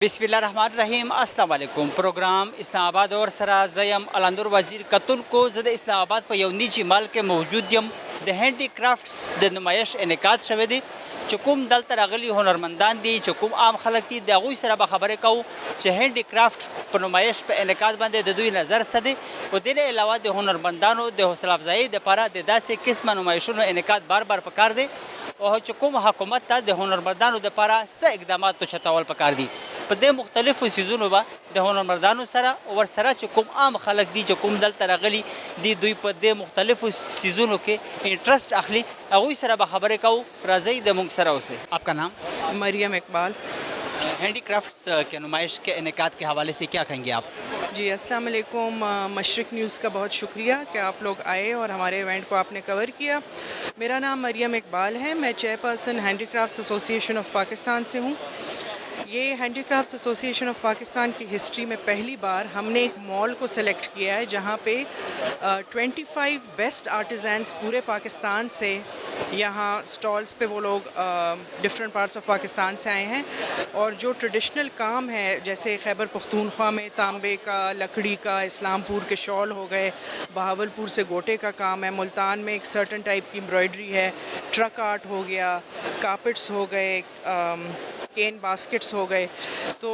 बिस्मिल्लाहिर्रहमानिर्रहीम अस्सलाम वालेकुम। प्रोग्राम इस्लामाबाद और सरा ज़यम अलंदुर वज़ीर कतुल को ज़द इस्लामाबाद पर यौ निजी माल के मौजूद यम द हैंडीक्राफ्ट्स द नुमाइश इनेकाद शवे दी चुकुम दल तरगली हुनरमंदान दी चुकुम आम खलक दी दागुई सरा बखबरे कऊ च हैंडीक्राफ्ट पर नुमाइश पे इनेकाद बंदे द दुई नज़र सदे और दिले अलावा द हुनरमंदानों द हौसला अफजाई द पारा द दासे किस्म नुमाइशों इनेकाद बार बार पकार दे और चुकुम हुकूमत ता द हुनरमंदानों द पारा स इकदाम तो शतावल पकार दी पदे मुख्तलिफ सीज़ों बा द हुनरमंदानों सरा और सरा चुकुम आम खलक दी चुकुम दल तरगली दी दुई पदे मुख्तलिफ सीज़ों के इंटरेस्ट अखली अगुई सरा बखबरे कऊ रज़ई द मुंग सरा उसे। आपका नाम? मरियम इकबाल। हैंडीक्राफ्ट्स के नुमाइश के इनेकाद के हवाले से क्या कहेंगे आप? जी अस्सलाम वालेकुम। मशरिक न्यूज़ का बहुत शुक्रिया कि आप लोग आए और हमारे इवेंट को आपने कवर किया। मेरा नाम मरियम इकबाल है, मैं chairperson handicrafts association of Pakistan से हूँ। ये हैंडीक्राफ्ट्स एसोसिएशन ऑफ पाकिस्तान की हिस्ट्री में पहली बार हमने एक मॉल को सेलेक्ट किया है जहाँ पे 25 बेस्ट आर्टिज़ान्स पूरे पाकिस्तान से यहाँ स्टॉल्स पे वो लोग डिफरेंट पार्ट्स ऑफ पाकिस्तान से आए हैं और जो ट्रेडिशनल काम है जैसे खैबर पख्तूनख्वा में तांबे का, लकड़ी का, इस्लामपुर के शॉल हो गए, बहावलपुर से गोटे का काम है, मुल्तान में एक सर्टन टाइप की एम्ब्रॉयडरी है, ट्रक आर्ट हो गया, कार्पेट्स हो गए, केन बास्केट्स हो गए। तो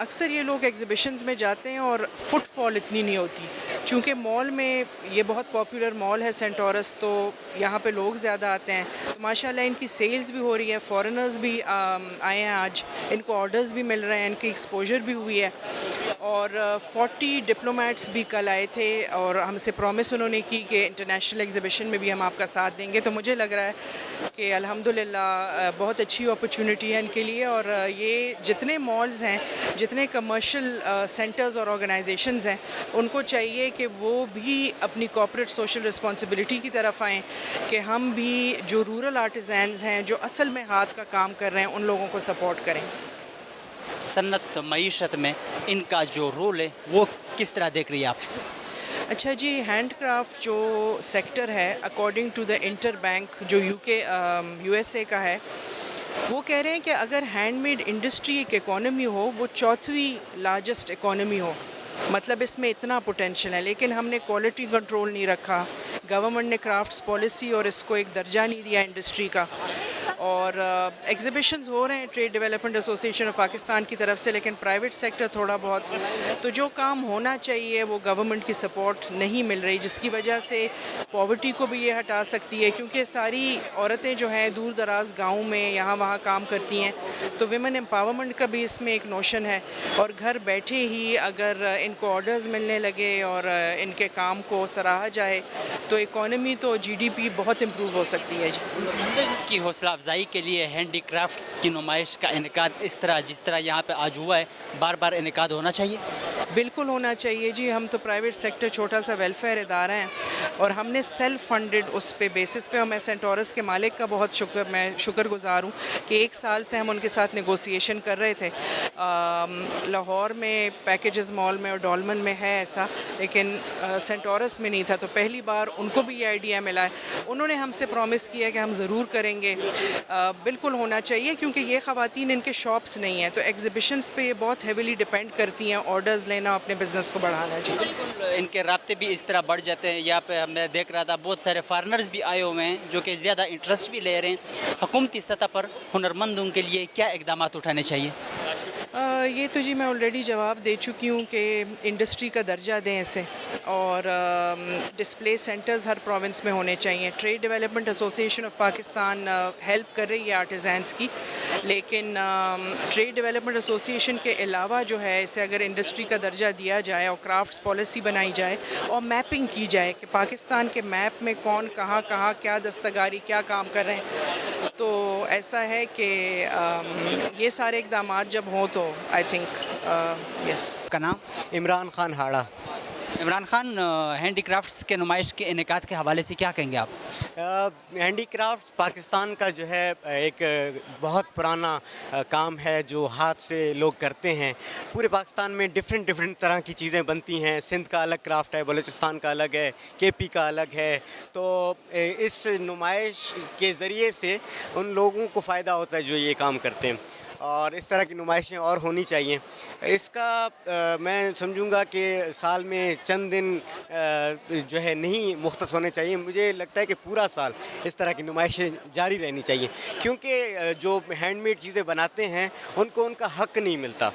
अक्सर ये लोग एग्ज़िबिशंस में जाते हैं और फुटफॉल इतनी नहीं होती क्योंकि मॉल में ये बहुत पॉपुलर मॉल है सेंटोरस, तो यहाँ पे लोग ज़्यादा आते हैं। तो माशाल्लाह इनकी सेल्स भी हो रही है, फॉरेनर्स भी आए हैं आज, इनको ऑर्डर्स भी मिल रहे हैं, इनकी एक्सपोजर भी हुई है। और 40 डिप्लोमेट्स भी कल आए थे और हमसे प्रॉमिस उन्होंने की कि इंटरनेशनल एग्ज़िबिशन में भी हम आपका साथ देंगे। तो मुझे लग रहा है कि अल्हम्दुलिल्लाह बहुत अच्छी अपॉर्चुनिटी है इनके लिए। और ये जितने मॉल्स हैं, जितने कमर्शियल सेंटर्स और ऑर्गेनाइजेशंस हैं, उनको चाहिए कि वो भी अपनी कॉर्पोरेट सोशल रिस्पॉन्सिबिलिटी की तरफ आएँ कि हम भी जो रूरल आर्टिज़ान्स हैं, जो असल में हाथ का काम कर रहे हैं, उन लोगों को सपोर्ट करें। सन्नत मईशत में इनका जो रोल है वो किस तरह देख रही है आप? अच्छा जी, हैंडक्राफ्ट जो सेक्टर है according to the inter bank जो यूएसए का है, वो कह रहे हैं कि अगर हैंडमेड इंडस्ट्री एक इकोनॉमी हो, वो चौथी लार्जेस्ट इकोनॉमी हो। मतलब इसमें इतना पोटेंशियल है, लेकिन हमने क्वालिटी कंट्रोल नहीं रखा, गवर्नमेंट ने क्राफ्ट्स पॉलिसी और इसको एक दर्जा नहीं दिया इंडस्ट्री का। और एग्ज़िबिशंस हो रहे हैं trade development association of Pakistan की तरफ से, लेकिन प्राइवेट सेक्टर थोड़ा बहुत, तो जो काम होना चाहिए वो गवर्नमेंट की सपोर्ट नहीं मिल रही, जिसकी वजह से पॉवर्टी को भी ये हटा सकती है क्योंकि सारी औरतें जो हैं दूर दराज गाँव में यहाँ वहाँ काम करती हैं। तो विमेन एम्पावरमेंट का भी इसमें एक नोशन है और घर बैठे ही अगर इनको ऑर्डर्स मिलने लगे और इनके काम को सराहा जाए तो इकोनॉमी तो जीडीपी बहुत इम्प्रूव हो सकती है। की हौसला अफजाई के लिए हैंडीक्राफ्ट्स की नुमाइश का इनेकाद इस तरह जिस तरह यहाँ पे आज हुआ है बार बार इनेकाद होना चाहिए? बिल्कुल होना चाहिए जी। हम तो प्राइवेट सेक्टर छोटा सा वेलफेयर इदारा है और हमने सेल्फ फंडेड उस पे बेसिस पे, और मैं सेंटोरस के मालिक का बहुत शुक्रगुजार हूँ कि 1 साल से हम उनके साथ नेगोशिएशन कर रहे थे। लाहौर में पैकेजेस मॉल में और डॉलमन में है ऐसा, लेकिन सेंटोरस में नहीं था, तो पहली बार उनको भी ये आइडिया मिला है। उन्होंने हमसे प्रॉमिस किया कि हम ज़रूर करेंगे। बिल्कुल होना चाहिए क्योंकि ये ख़वातीन इनके शॉप्स नहीं हैं, तो एग्ज़िबिशंस पे ये बहुत हेविली डिपेंड करती हैं, ऑर्डर्स लेना, अपने बिज़नेस को बढ़ाना। जी बिल्कुल, इनके राब्ते भी इस तरह बढ़ जाते हैं। यहाँ पे मैं देख रहा था बहुत सारे फॉरेनर्स भी आए हुए हैं जो कि ज़्यादा इंटरेस्ट भी ले रहे हैं। हुकूमती सतह पर हुनरमंदों के लिए क्या इकदाम उठाने चाहिए? ये तो जी मैं ऑलरेडी जवाब दे चुकी हूँ कि इंडस्ट्री का दर्जा दें इसे, और डिस्प्ले सेंटर्स हर प्रोविंस में होने चाहिए। Trade development association of Pakistan help कर रही है आर्टिज़ान्स की, लेकिन ट्रेड डेवलपमेंट एसोसिएशन के अलावा जो है इसे अगर इंडस्ट्री का दर्जा दिया जाए और क्राफ्ट्स पॉलिसी बनाई जाए और मैपिंग की जाए कि पाकिस्तान के मैप में कौन कहाँ कहाँ क्या दस्तकारी क्या काम कर रहे हैं, तो ऐसा है कि ये सारे इक़दाम जब हों तो आई थिंक यस। का नाम? इमरान खान हाड़ा। इमरान खान, हैंडीक्राफ्ट्स के नुमाइश के इनेकाद के हवाले से क्या कहेंगे आप? हैंडीक्राफ्ट्स पाकिस्तान का जो है एक बहुत पुराना काम है जो हाथ से लोग करते हैं। पूरे पाकिस्तान में डिफरेंट तरह की चीज़ें बनती हैं। सिंध का अलग क्राफ्ट है, बलूचिस्तान का अलग है, केपी का अलग है। तो इस नुमाइश के ज़रिए से उन लोगों को फ़ायदा होता है जो ये काम करते हैं। और इस तरह की नुमाइशें और होनी चाहिए। इसका मैं समझूंगा कि साल में चंद दिन जो है नहीं मुख्तस होने चाहिए। मुझे लगता है कि पूरा साल इस तरह की नुमाइशें जारी रहनी चाहिए, क्योंकि जो हैंडमेड चीज़ें बनाते हैं उनको उनका हक नहीं मिलता।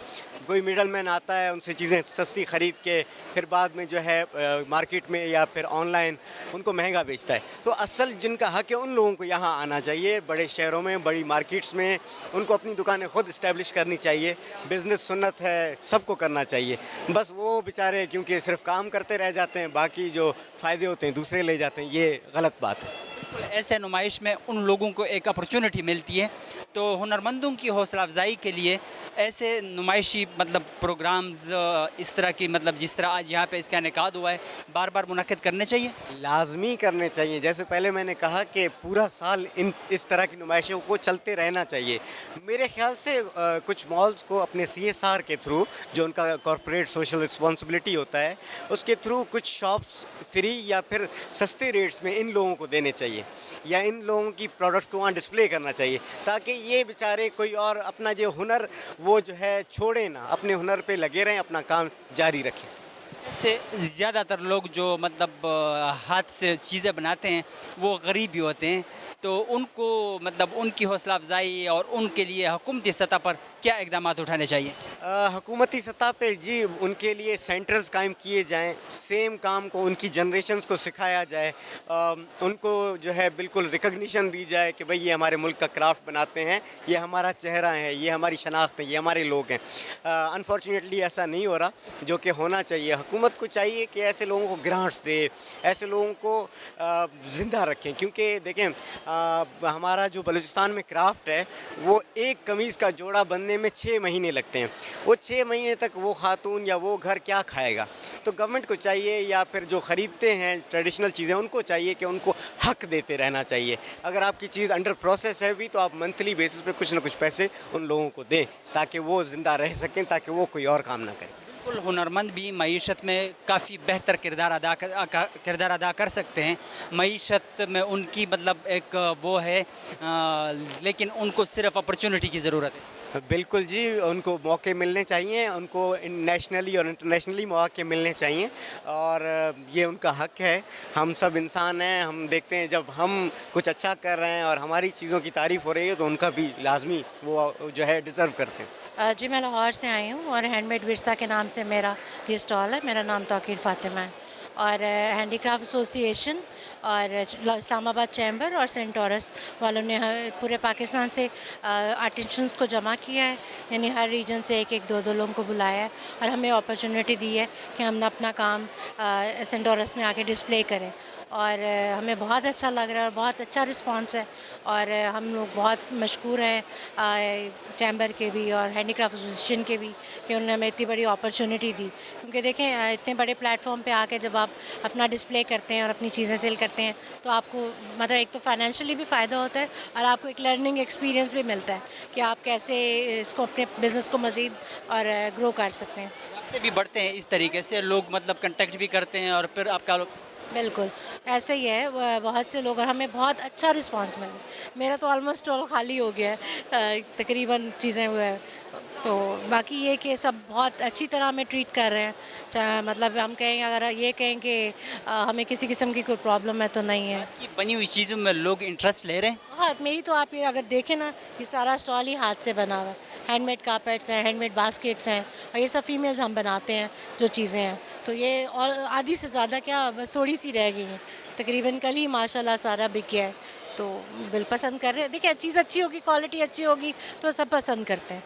कोई मिडल मैन आता है, उनसे चीज़ें सस्ती ख़रीद के फिर बाद में जो है मार्केट में या फिर ऑनलाइन उनको महंगा बेचता है। तो असल जिनका हक है उन लोगों को यहाँ आना चाहिए, बड़े शहरों में, बड़ी मार्केट्स में उनको अपनी दुकानें खुद इस्टेब्लिश करनी चाहिए। बिज़नेस सुन्नत है, सबको करना चाहिए। बस वो बेचारे क्योंकि सिर्फ काम करते रह जाते हैं, बाकी जो फ़ायदे होते हैं दूसरे ले जाते हैं, ये गलत बात है। ऐसे नुमाइश में उन लोगों को एक अपॉर्चुनिटी मिलती है, तो हुनरमंदों की हौसला अफजाई के लिए ऐसे नुमाइशी मतलब प्रोग्राम्स इस तरह की, मतलब जिस तरह आज यहाँ पे इसका इनेकाद हुआ है, बार बार मुनक्किद करने चाहिए। लाजमी करने चाहिए। जैसे पहले मैंने कहा कि पूरा साल इस तरह की नुमाइशों को चलते रहना चाहिए। मेरे ख्याल से कुछ मॉल्स को अपने CSR के थ्रू, जो उनका कॉरपोरेट सोशल रिस्पॉन्सिबिलिटी होता है, उसके थ्रू कुछ शॉप्स फ्री या फिर सस्ते रेट्स में इन लोगों को देने चाहिए, या इन लोगों की प्रोडक्ट्स को वहाँ डिस्प्ले करना चाहिए, ताकि ये बेचारे कोई और अपना जो हुनर वो जो है छोड़े ना, अपने हुनर पे लगे रहें, अपना काम जारी रखें। से ज़्यादातर लोग जो मतलब हाथ से चीज़ें बनाते हैं वो गरीब भी होते हैं, तो उनको मतलब उनकी हौसला अफजाई और उनके लिए हुकूमती सतह पर क्या इकदाम उठाने चाहिए? हुकूमती सतह पे जी उनके लिए सेंटर्स कायम किए जाएं, सेम काम को उनकी जनरेशन्स को सिखाया जाए, उनको जो है बिल्कुल रिकग्निशन दी जाए कि भाई ये हमारे मुल्क का क्राफ्ट बनाते हैं, ये हमारा चेहरा है, ये हमारी शनाख्त है, ये हमारे लोग हैं। अनफॉर्चुनेटली ऐसा नहीं हो रहा, जो कि होना चाहिए। हुकूमत को चाहिए कि ऐसे लोगों को ग्रांट्स दे, ऐसे लोगों को ज़िंदा रखें, क्योंकि देखें हमारा जो बलूचिस्तान में क्राफ्ट है वो एक कमीज़ का जोड़ा बनने में 6 महीने लगते हैं। वो 6 महीने तक वो खातून या वो घर क्या खाएगा? तो गवर्नमेंट को चाहिए, या फिर जो ख़रीदते हैं ट्रेडिशनल चीज़ें, उनको चाहिए कि उनको हक देते रहना चाहिए। अगर आपकी चीज़ अंडर प्रोसेस है भी, तो आप मंथली बेसिस पे कुछ ना कुछ पैसे उन लोगों को दें, ताकि वो ज़िंदा रह सकें, ताकि वो कोई और काम ना करें। बिल्कुल, हुनरमंद भी मईशत में काफ़ी बेहतर किरदार अदा कर सकते हैं। मईशत में उनकी मतलब एक वो है, लेकिन उनको सिर्फ अपॉर्चुनिटी की ज़रूरत है। बिल्कुल जी, उनको मौके मिलने चाहिए, उनको नेशनली और इंटरनेशनली मौके मिलने चाहिए, और ये उनका हक है। हम सब इंसान हैं, हम देखते हैं जब हम कुछ अच्छा कर रहे हैं और हमारी चीज़ों की तारीफ़ हो रही है, तो उनका भी लाजमी वो जो है डिज़र्व करते हैं। जी, मैं लाहौर से आई हूँ और हैंडमेड विरसा के नाम से मेरा ये स्टॉल है। मेरा नाम तौकीर फ़ातिमा है, और हैंडीक्राफ्ट एसोसिएशन और इस्लामाबाद चैम्बर और सेंट टॉरस वालों ने पूरे पाकिस्तान से आर्टिशंस को जमा किया है, यानी हर रीजन से एक एक दो दो लोगों को बुलाया है, और हमें अपॉर्चुनिटी दी है कि हम अपना काम सेंट टॉरस में आके डिस्प्ले करें। और हमें बहुत अच्छा लग रहा है और बहुत अच्छा रिस्पांस है, और हम लोग बहुत मशकूर हैं चैम्बर के भी और हैंडीक्राफ्ट एसोसिएशन के भी कि उन्होंने हमें इतनी बड़ी अपॉर्चुनिटी दी। क्योंकि देखें, इतने बड़े प्लेटफॉर्म पे आके जब आप अपना डिस्प्ले करते हैं और अपनी चीज़ें सेल करते हैं, तो आपको मतलब एक तो फाइनेंशियली भी फ़ायदा होता है, और आपको एक लर्निंग एक्सपीरियंस भी मिलता है कि आप कैसे इसको अपने बिज़नेस को मज़ीद और ग्रो कर सकते हैं। रास्ते भी बढ़ते हैं इस तरीके से, लोग मतलब कांटेक्ट भी करते हैं, और फिर आपका बिल्कुल ऐसे ही है। बहुत से लोग, और हमें बहुत अच्छा रिस्पांस मिला। मेरा तो ऑलमोस्ट स्टॉल खाली हो गया है, तकरीबन चीज़ें हुए हैं। तो बाकी ये कि सब बहुत अच्छी तरह हमें ट्रीट कर रहे हैं। चाहे मतलब हम कहें, अगर ये कहें कि हमें किसी किस्म की कोई प्रॉब्लम है तो नहीं है। ये बनी हुई चीज़ों में लोग इंटरेस्ट ले रहे हैं। हाँ, मेरी तो आप ये अगर देखें ना, ये सारा स्टॉल ही हाथ से बना हुआ है। हैंडमेड कारपेट्स हैं, हैंडमेड बास्केट्स हैं, और ये सब फीमेल्स हम बनाते हैं जो चीज़ें हैं। तो ये और आधी से ज़्यादा क्या, बस थोड़ी सी रह गई हैं। तकरीबन कल ही माशाल्लाह सारा बिक गया है। तो बिल पसंद कर रहे हैं। देखिए, चीज़ अच्छी होगी, क्वालिटी अच्छी होगी तो सब पसंद करते हैं।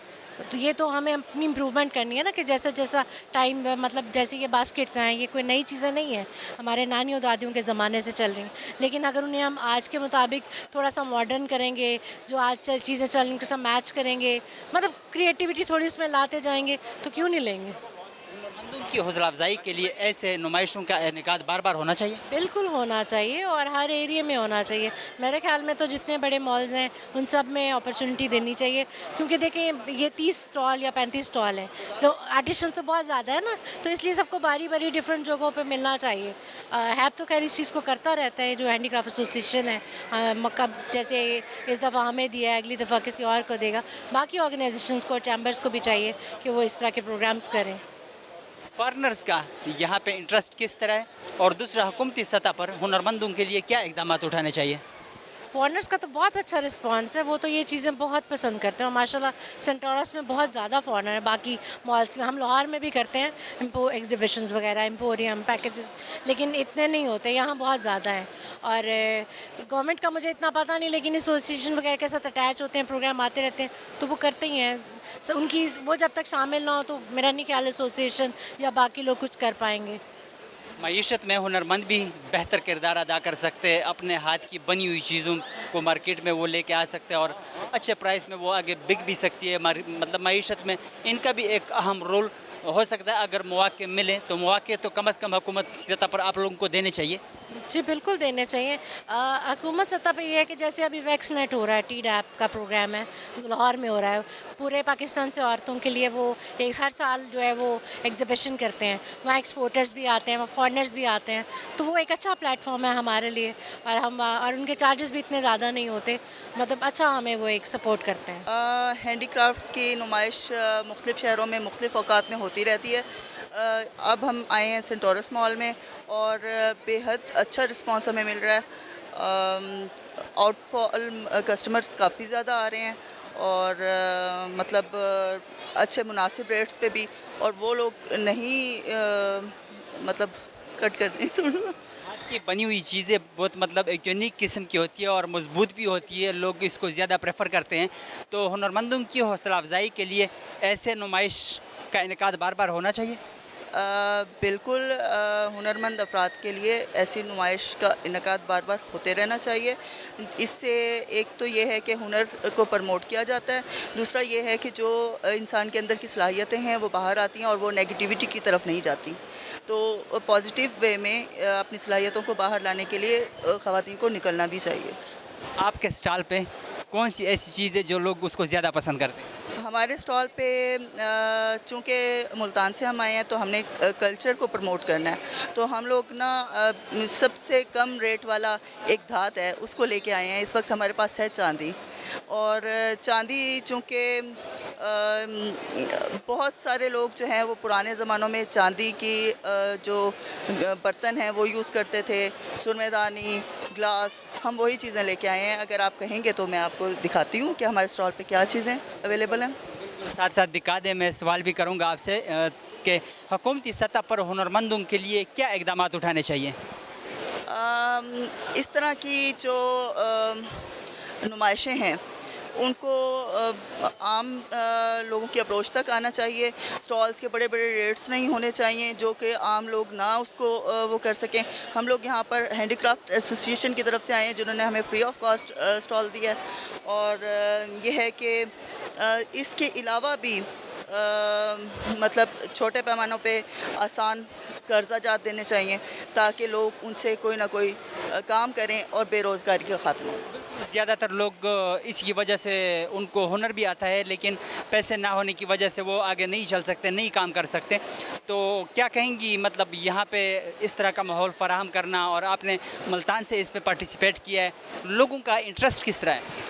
तो ये तो हमें अपनी इम्प्रूवमेंट करनी है ना, कि जैसा जैसा टाइम, मतलब जैसे ये बास्केट्स हैं, ये कोई नई चीज़ें नहीं हैं, हमारे नानियों दादियों के ज़माने से चल रही हैं। लेकिन अगर उन्हें हम आज के मुताबिक थोड़ा सा मॉडर्न करेंगे, जो आज चीज़ें चल रही हैं उनके साथ मैच करेंगे, मतलब क्रिएटिविटी थोड़ी उसमें लाते जाएंगे, तो क्यों नहीं लेंगे। हुनरमंदों की हौसला अफजाई के लिए ऐसे नुमाइशों का इनेकाद बार बार होना चाहिए? बिल्कुल होना चाहिए और हर एरिया में होना चाहिए। मेरे ख्याल में तो जितने बड़े मॉल्स हैं उन सब में अपॉर्चुनिटी देनी चाहिए, क्योंकि देखें ये 30 स्टॉल या 35 स्टॉल हैं, तो आर्टिशन तो बहुत ज़्यादा है ना, तो इसलिए सबको बारी बारी डिफरेंट जगहों पे मिलना चाहिए। हैब तो खैर इस चीज़ को करता रहता है जो हैंडीक्राफ्ट एसोसिएशन है, कब जैसे इस दफ़ा हमें दिया है, अगली दफ़ा किसी और को देगा। बाकी ऑर्गेनाइजेशंस को, चैम्बर्स को भी चाहिए कि वो इस तरह के प्रोग्राम्स करें। फॉरनर्स का यहाँ पे इंटरेस्ट किस तरह है, और दूसरा हुकूमती सतह पर हुनरमंदों के लिए क्या इकदाम उठाने चाहिए? फॉरेनर्स का तो बहुत अच्छा रिस्पांस है, वो तो ये चीज़ें बहुत पसंद करते हैं और माशाल्लाह सेंट टॉरस में बहुत ज़्यादा फॉरेनर है। बाकी मॉल्स में, हम लाहौर में भी करते हैं एग्जीबिशंस वगैरह, एम्पोरियम पैकेजेस, लेकिन इतने नहीं होते, यहाँ बहुत ज़्यादा हैं। और गवर्नमेंट का मुझे इतना पता नहीं, लेकिन एसोसिएशन वगैरह के साथ अटैच होते हैं, प्रोग्राम आते रहते हैं, तो वो करते ही हैं। उनकी वो जब तक शामिल ना हो तो मेरा नहीं ख्याल एसोसिएशन या बाकी लोग कुछ कर पाएंगे। मईशत में हुनरमंद भी बेहतर किरदार अदा कर सकते हैं, अपने हाथ की बनी हुई चीज़ों को मार्केट में वो लेके आ सकते हैं और अच्छे प्राइस में वो आगे बिक भी सकती है। मतलब मईशत में इनका भी एक अहम रोल हो सकता है। अगर मौके मिले तो मौके तो कम से कम हुकूमत सतह पर आप लोगों को देने चाहिए। जी बिल्कुल देने चाहिए। हुकूमत सतह पे ये है कि जैसे अभी वैक्सनेट हो रहा है, TDAP का प्रोग्राम है, लाहौर में हो रहा है, पूरे पाकिस्तान से औरतों के लिए वो एक हर साल जो है वो एग्जीबिशन करते हैं, वहाँ एक्सपोर्टर्स भी आते हैं, वहाँ फॉरेनर्स भी आते हैं, तो वो एक अच्छा प्लेटफॉर्म है हमारे लिए। और उनके चार्जेस भी इतने ज़्यादा नहीं होते, मतलब अच्छा हमें वो एक सपोर्ट करते हैं। हैंडीक्राफ्ट्स की नुमाइश मुख्तलिफ़ शहरों में मुख्तलिफ़ औकात में होती रहती है। अब हम आए हैं सेंट टॉरस मॉल में और बेहद अच्छा रिस्पांस हमें मिल रहा है। आउटफॉल कस्टमर्स काफ़ी ज़्यादा आ रहे हैं और मतलब अच्छे मुनासिब रेट्स पे भी, और वो लोग नहीं मतलब कट कर दें थोड़ा। हाथ की बनी हुई चीज़ें बहुत मतलब एक यूनिक किस्म की होती है और मजबूत भी होती है, लोग इसको ज़्यादा प्रेफर करते हैं। तो हुनरमंदों की हौसला अफजाई के लिए ऐसे नुमाइश का इनेकाद बार बार होना चाहिए। बिल्कुल, हुनरमंद अफराद के लिए ऐसी नुमाइश का इनकाद बार बार होते रहना चाहिए। इससे एक तो ये है कि हुनर को प्रमोट किया जाता है, दूसरा ये है कि जो इंसान के अंदर की सलाहियतें हैं वो बाहर आती हैं और वो नेगेटिविटी की तरफ नहीं जाती। तो पॉजिटिव वे में अपनी सलाहियतों को बाहर लाने के लिए ख़वातीन को निकलना भी चाहिए। आपके स्टॉल पे कौन सी ऐसी चीज़ है जो लोग उसको ज़्यादा पसंद करते हैं? हमारे स्टॉल पे चूँकि मुल्तान से हम आए हैं तो हमने कल्चर को प्रमोट करना है, तो हम लोग ना सबसे कम रेट वाला एक धात है उसको लेके आए हैं। इस वक्त हमारे पास है चांदी, और चांदी चूँकि बहुत सारे लोग जो हैं वो पुराने ज़मानों में चांदी की जो बर्तन हैं वो यूज़ करते थे, सुरमेदानी, ग्लास, हम वही चीज़ें लेके आए हैं। अगर आप कहेंगे तो मैं आपको दिखाती हूँ कि हमारे स्टॉल पे क्या चीज़ें अवेलेबल हैं। साथ साथ दिखा दें, मैं सवाल भी करूँगा आपसे कि हुकूमती सतह पर हुनरमंदों के लिए क्या इकदाम उठाने चाहिए? इस तरह की जो नुमाइशें हैं उनको आम लोगों की अप्रोच तक आना चाहिए। स्टॉल्स के बड़े बड़े रेट्स नहीं होने चाहिए जो कि आम लोग ना उसको वो कर सकें। हम लोग यहाँ पर हैंडीक्राफ्ट एसोसिएशन की तरफ से आए हैं जिन्होंने हमें फ्री ऑफ कॉस्ट स्टॉल दिया है, और ये है कि इसके अलावा भी मतलब छोटे पैमानों पे आसान कर्जा जात देने चाहिए ताकि लोग उनसे कोई ना कोई काम करें और बेरोज़गारी का ख़ात्मा हो। ज़्यादातर लोग इसकी वजह से उनको हुनर भी आता है, लेकिन पैसे ना होने की वजह से वो आगे नहीं चल सकते, नहीं काम कर सकते। तो क्या कहेंगी, मतलब यहाँ पे इस तरह का माहौल फराहम करना, और आपने मुल्तान से इस पे पार्टिसिपेट किया है, लोगों का इंटरेस्ट किस तरह है?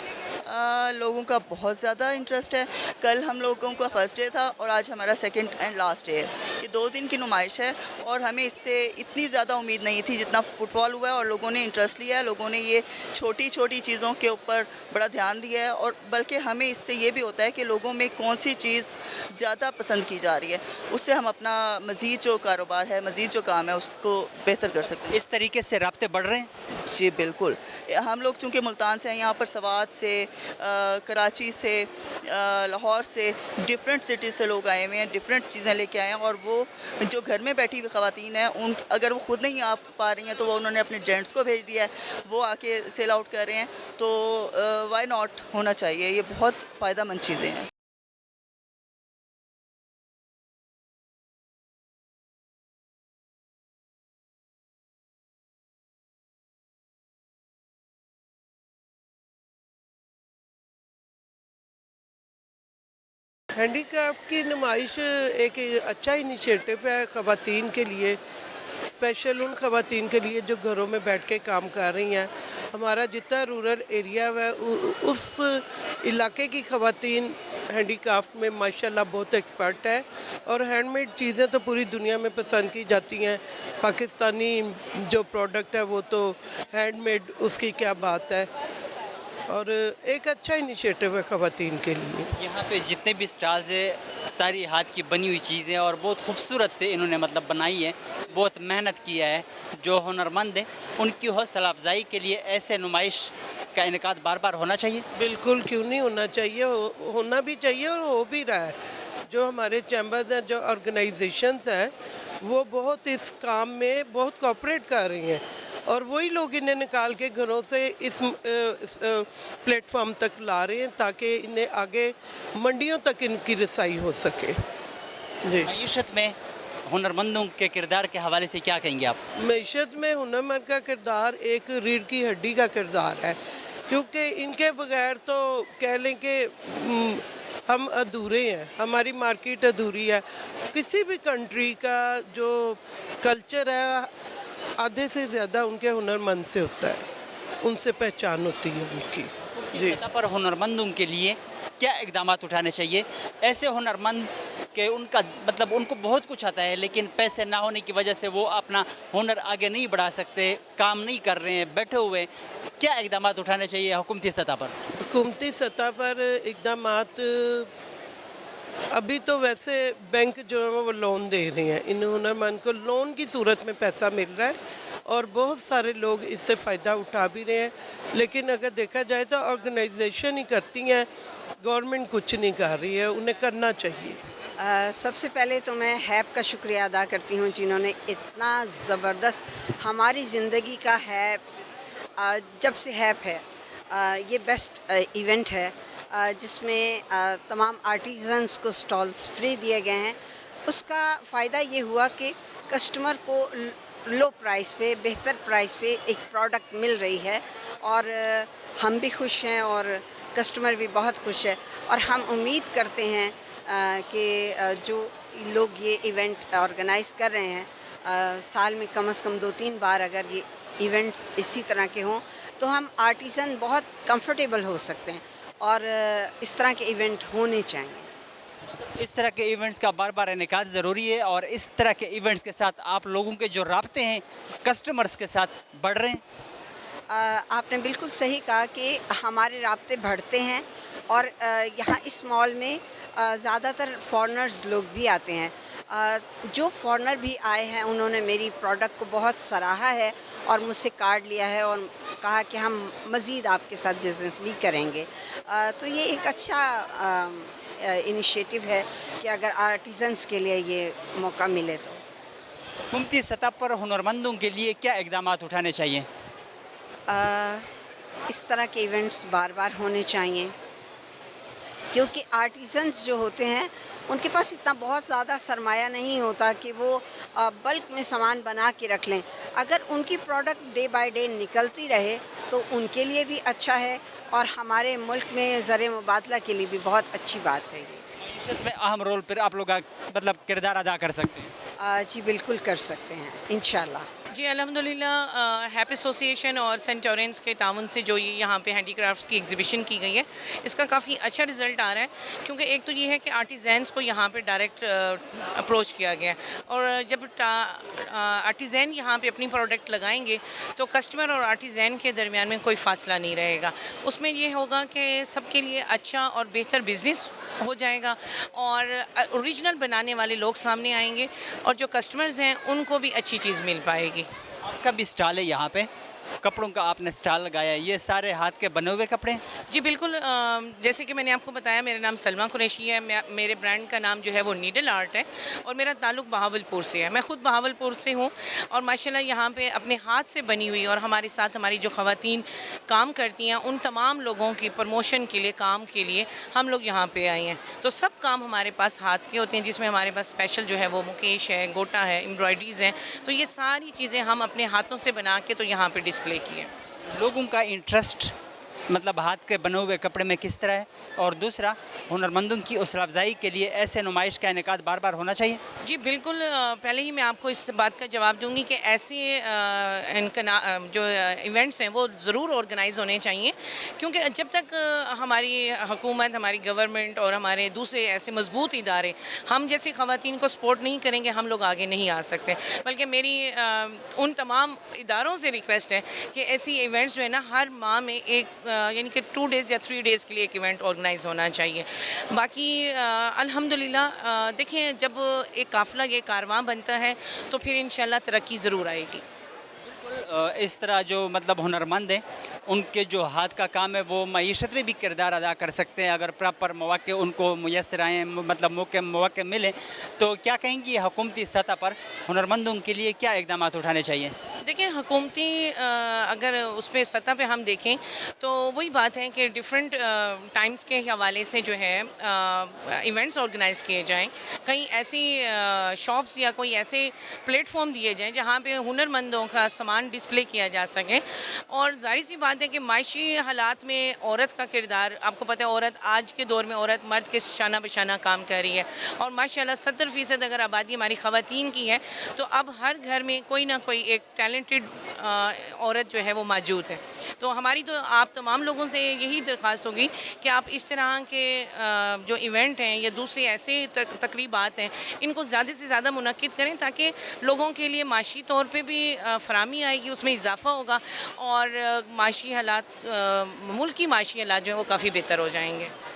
लोगों का बहुत ज़्यादा इंटरेस्ट है। कल हम लोगों का फ़र्स्ट डे था और आज हमारा सेकंड एंड लास्ट डे है। ये 2 दिन की नुमाइश है और हमें इससे इतनी ज़्यादा उम्मीद नहीं थी जितना फुटबॉल हुआ है, और लोगों ने इंटरेस्ट लिया है। लोगों ने ये छोटी छोटी चीज़ों के ऊपर बड़ा ध्यान दिया है, और बल्कि हमें इससे ये भी होता है कि लोगों में कौन सी चीज़ ज़्यादा पसंद की जा रही है, उससे हम अपना मज़ीद जो कारोबार है, मज़ीद जो काम है उसको बेहतर कर सकते हैं। इस तरीके से राब्ते बढ़ रहे हैं? जी बिल्कुल। हम लोग चूँकि मुल्तान से हैं, यहाँ पर सवात से, कराची से, लाहौर से, डिफरेंट सिटीज़ से लोग आए हुए हैं, डिफरेंट चीज़ें लेके आए हैं, और वो जो घर में बैठी हुई ख़वातीन हैं उन अगर वो ख़ुद नहीं आ पा रही हैं तो वो उन्होंने अपने जेंट्स को भेज दिया है, वो आके सेल आउट कर रहे हैं। तो वाई नॉट होना चाहिए, ये बहुत फ़ायदेमंद चीज़ें हैं। हैंडीक्राफ्ट की नुमाइश एक अच्छा इनिशिएटिव है ख़वातीन के लिए, स्पेशल उन ख़वातीन के लिए जो घरों में बैठ के काम कर रही हैं। हमारा जितना रूरल एरिया है उस इलाके की ख़वातीन हैंडीक्राफ्ट में माशाल्लाह बहुत एक्सपर्ट है और हैंडमेड चीज़ें तो पूरी दुनिया में पसंद की जाती हैं। पाकिस्तानी जो प्रोडक्ट है वो तो हैंडमेड, उसकी क्या बात है। और एक अच्छा इनिशिएटिव है ख़वातीन के लिए। यहाँ पे जितने भी स्टॉल्स है सारी हाथ की बनी हुई चीज़ें और बहुत खूबसूरत से इन्होंने मतलब बनाई है, बहुत मेहनत किया है। जो हुनरमंद हैं उनकी हौसला अफजाई के लिए ऐसे नुमाइश का इनेकाद बार बार होना चाहिए। बिल्कुल, क्यों नहीं होना चाहिए, होना भी चाहिए और हो भी रहा है। जो हमारे चैम्बर्स हैं, जो ऑर्गेनाइजेशंस हैं, वो बहुत इस काम में बहुत कोऑपरेट कर रही हैं और वही लोग इन्हें निकाल के घरों से इस प्लेटफॉर्म तक ला रहे हैं ताकि इन्हें आगे मंडियों तक इनकी रसाई हो सके। जी, मईशत में हुनरमंदों के किरदार के हवाले से क्या कहेंगे आप? मईशत में हुनरमंद का किरदार एक रीढ़ की हड्डी का किरदार है, क्योंकि इनके बगैर तो कह लें कि हम अधूरे हैं, हमारी मार्केट अधूरी है। किसी भी कंट्री का जो कल्चर है आधे से ज़्यादा उनके हुनरमंद से होता है, उनसे पहचान होती है उनकी। जी, सतह पर हुनरमंदों के लिए क्या इकदाम उठाने चाहिए? ऐसे हुनरमंद के उनका मतलब उनको बहुत कुछ आता है लेकिन पैसे ना होने की वजह से वो अपना हुनर आगे नहीं बढ़ा सकते, काम नहीं कर रहे हैं, बैठे हुए हैं। क्या इकदाम उठाने चाहिए हुकूमती सतह पर? हुकूमती सतह पर इकदाम अभी तो वैसे बैंक जो है वो लोन दे रहे हैं, इन हुनरमंद को लोन की सूरत में पैसा मिल रहा है और बहुत सारे लोग इससे फ़ायदा उठा भी रहे हैं। लेकिन अगर देखा जाए तो ऑर्गेनाइजेशन ही करती हैं, गवर्नमेंट कुछ नहीं कर रही है, उन्हें करना चाहिए। सबसे पहले तो मैं हैप का शुक्रिया अदा करती हूँ जिन्होंने इतना ज़बरदस्त हमारी ज़िंदगी का हैप, जब से हैप है ये बेस्ट इवेंट है जिसमें तमाम आर्टिजन्स को स्टॉल्स फ्री दिए गए हैं। उसका फ़ायदा ये हुआ कि कस्टमर को लो प्राइस पे, बेहतर प्राइस पे एक प्रोडक्ट मिल रही है और हम भी खुश हैं और कस्टमर भी बहुत खुश है। और हम उम्मीद करते हैं कि जो लोग ये इवेंट ऑर्गेनाइज़ कर रहे हैं साल में कम से कम 2-3 बार अगर ये इवेंट इसी तरह के हों तो हम आर्टिसन बहुत कंफर्टेबल हो सकते हैं और इस तरह के इवेंट होने चाहिए। इस तरह के इवेंट्स का बार बार इनेकाद ज़रूरी है और इस तरह के इवेंट्स के साथ आप लोगों के जो राब्ते हैं कस्टमर्स के साथ बढ़ रहे हैं। आपने बिल्कुल सही कहा कि हमारे राब्ते बढ़ते हैं और यहाँ इस मॉल में ज़्यादातर फॉरेनर्स लोग भी आते हैं। जो फॉरेनर भी आए हैं उन्होंने मेरी प्रोडक्ट को बहुत सराहा है और मुझसे कार्ड लिया है और कहा कि हम मज़ीद आपके साथ बिज़नेस भी करेंगे। तो ये एक अच्छा इनिशिएटिव है कि अगर आर्टिजन्स के लिए ये मौका मिले तो। हुकूमती सतह पर हुनरमंदों के लिए क्या इकदाम उठाने चाहिए? इस तरह के इवेंट्स बार बार होने चाहिए क्योंकि आर्टिजन्स जो होते हैं उनके पास इतना बहुत ज़्यादा सरमाया नहीं होता कि वो बल्क में सामान बना के रख लें। अगर उनकी प्रोडक्ट डे बाय डे निकलती रहे तो उनके लिए भी अच्छा है और हमारे मुल्क में ज़र मुबादला के लिए भी बहुत अच्छी बात है। ये मईशत में अहम रोल पर आप लोग मतलब किरदार अदा कर सकते हैं। जी बिल्कुल कर सकते हैं इंशाल्लाह। जी अल्हम्दुलिल्लाह हैप एसोसिएशन और सेंट लॉरेंस के ताउन से जो ये यहाँ पे हैंडीक्राफ्ट्स की एग्जीबिशन की गई है इसका काफ़ी अच्छा रिज़ल्ट आ रहा है क्योंकि एक तो ये है कि आर्टिज़न्स को यहाँ पे डायरेक्ट अप्रोच किया गया है और जब आर्टिज़न यहाँ पे अपनी प्रोडक्ट लगाएंगे तो कस्टमर और आर्टिज़न के दरमियान में कोई फासला नहीं रहेगा। उसमें ये होगा कि सबके लिए अच्छा और बेहतर बिज़नेस हो जाएगा और ओरिजिनल बनाने वाले लोग सामने आएंगे और जो कस्टमर्स हैं उनको भी अच्छी चीज़ मिल पाएगी। आपका भी स्टॉल है यहाँ पे, कपड़ों का आपने स्टॉल लगाया है, ये सारे हाथ के बने हुए कपड़े? जी बिल्कुल, जैसे कि मैंने आपको बताया मेरा नाम सलमा कुरैशी है। मेरे ब्रांड का नाम जो है वो नीडल आर्ट है और मेरा ताल्लुक़ बहावलपुर से है। मैं ख़ुद बहावलपुर से हूँ और माशाल्लाह यहाँ पे अपने हाथ से बनी हुई और हमारे साथ हमारी जो ख़वातीन काम करती हैं उन तमाम लोगों की प्रमोशन के लिए, काम के लिए हम लोग यहाँ पे आए हैं। तो सब काम हमारे पास हाथ के होते हैं जिसमें हमारे पास स्पेशल जो है वो मुकेश है, गोटा है, एम्ब्रॉयडरीज़ हैं। तो ये सारी चीज़ें हम अपने हाथों से बना के तो यहाँ पर डिस्प्ले किए। लोगों का इंटरेस्ट मतलब हाथ के बने हुए कपड़े में किस तरह है, और दूसरा हुनरमंदों की हौसला अफजाई के लिए ऐसे नुमाइश का इनेकाद बार बार होना चाहिए? जी बिल्कुल, पहले ही मैं आपको इस बात का जवाब दूंगी कि ऐसे जो इवेंट्स हैं वो ज़रूर ऑर्गेनाइज होने चाहिए, क्योंकि जब तक हमारी हुकूमत, हमारी गवर्नमेंट और हमारे दूसरे ऐसे मजबूत इदारे हम जैसी ख़वातीन को सपोर्ट नहीं करेंगे, हम लोग आगे नहीं आ सकते। बल्कि मेरी उन तमाम इदारों से रिक्वेस्ट है कि ऐसी इवेंट्स जो है ना हर माह में एक यानी कि 2 डेज़ या 3 डेज़ के लिए एक इवेंट ऑर्गेनाइज होना चाहिए। बाकी अल्हम्दुलिल्लाह देखें, जब एक काफ़िला, ये कारवां बनता है तो फिर इंशाल्लाह तरक्की ज़रूर आएगी। इस तरह जो मतलब हुनरमंद हैं उनके जो हाथ का काम है वो मईशत में भी किरदार अदा कर सकते हैं, अगर प्रॉपर मौके उनको मुयसर आएँ, मतलब मौके मिले, तो क्या कहेंगी हुकूमती सतह पर हुनरमंदों के लिए क्या इकदाम उठाने चाहिए? देखिए, हुकूमती अगर उस पर सतह पे हम देखें तो वही बात है कि डिफरेंट टाइम्स के हवाले से जो है इवेंट्स ऑर्गेनाइज़ किए जाएं, कहीं ऐसी शॉप्स या कोई ऐसे प्लेटफॉर्म दिए जाएं जहां पे हुनरमंदों का सामान डिस्प्ले किया जा सके। और जाहिर सी बात है कि माशी हालात में औरत का किरदार, आपको पता है औरत आज के दौर में औरत मर्द के शाना बशाना काम कर रही है, और माशाल्लाह 70% अगर आबादी हमारी ख़वातीन की है तो अब हर घर में कोई ना कोई एक टैलेंटेड औरत जो है वो मौजूद है। तो हमारी तो आप तमाम लोगों से यही दरख्वास्त होगी कि आप इस तरह के जो इवेंट हैं या दूसरे ऐसे तकरीबात हैं, इनको ज़्यादा से ज़्यादा मुनक्किद करें ताकि लोगों के लिए माशी तौर पे भी फराहमी आएगी, उसमें इजाफ़ा होगा और माशी हालात, मुल्की माशी हालात जो है वो काफ़ी बेहतर हो जाएंगे।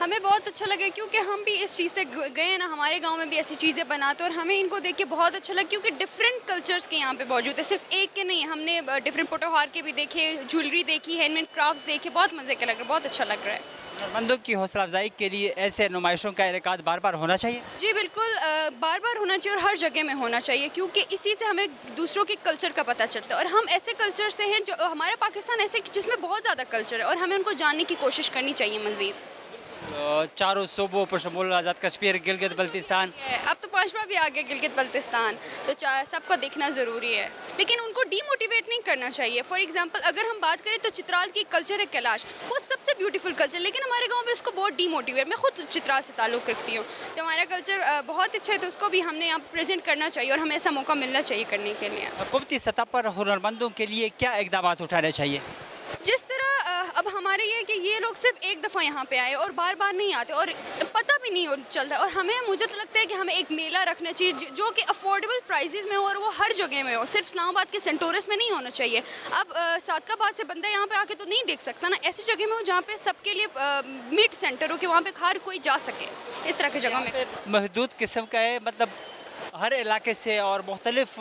हमें बहुत अच्छा लगा क्योंकि हम भी इस चीज़ से गए हैं ना, हमारे गांव में भी ऐसी चीज़ें बनाते और हमें इनको देख के बहुत अच्छा लगा क्योंकि डिफरेंट कल्चर्स के यहाँ पे मौजूद है, सिर्फ एक के नहीं। हमने डिफरेंट पोटोहार के भी देखे, ज्वेलरी देखी, हैंडमेड क्राफ्ट्स देखे, बहुत मज़े के लग रहा है, बहुत अच्छा लग रहा है। हुनरमंदों की हौसला अफजाई के लिए ऐसे नुमाइशों का इनेकाद बार बार होना चाहिए? जी बिल्कुल, बार बार होना चाहिए और हर जगह में होना चाहिए क्योंकि इसी से हमें दूसरों के कल्चर का पता चलता है और हम ऐसे कल्चर से हैं जो हमारा पाकिस्तान ऐसे जिसमें बहुत ज़्यादा कल्चर है और हमें उनको जानने की कोशिश करनी चाहिए मज़ीद। चारों सूबों पर शमूल आज़ाद कश्मीर, गिलगित बल्तिस्तान। अब तो पांचवा भी आ गया गिलगित बल्तिस्तान, तो सबको देखना ज़रूरी है, लेकिन उनको डीमोटिवेट नहीं करना चाहिए। फॉर एग्जांपल अगर हम बात करें तो चित्राल की कल्चर है कैलाश, वो सबसे ब्यूटीफुल कल्चर, लेकिन हमारे गांव में उसको बहुत डीमोटिवेट, मैं खुद चित्राल से ताल्लुक़ रखती हूँ, तो हमारा कल्चर बहुत अच्छा है, तो उसको भी हमने यहाँ प्रेजेंट करना चाहिए और हमें ऐसा मौका मिलना चाहिए करने के लिए। हुकूमती सतह पर हुनरमंदों के लिए क्या इक़दाम उठाने चाहिए? जिस तरह अब हमारे ये है कि ये लोग सिर्फ एक दफ़ा यहाँ पे आए और बार बार नहीं आते और पता भी नहीं चलता, और हमें मुझे तो लगता है कि हमें एक मेला रखना चाहिए जो कि अफोर्डेबल प्राइसेस में हो और वो हर जगह में हो, सिर्फ इस्लामाबाद के सेंटोरस में नहीं होना चाहिए। अब सादकाबाद से बंदा यहाँ पे आके तो नहीं देख सकता ना, ऐसी जगह में हो जहाँ पे सबके लिए मीट सेंटर हो कि वहाँ पे हर कोई जा सके, इस तरह की जगह में। महदूद किस्म का है, मतलब हर इलाके से और मुख्तलिफ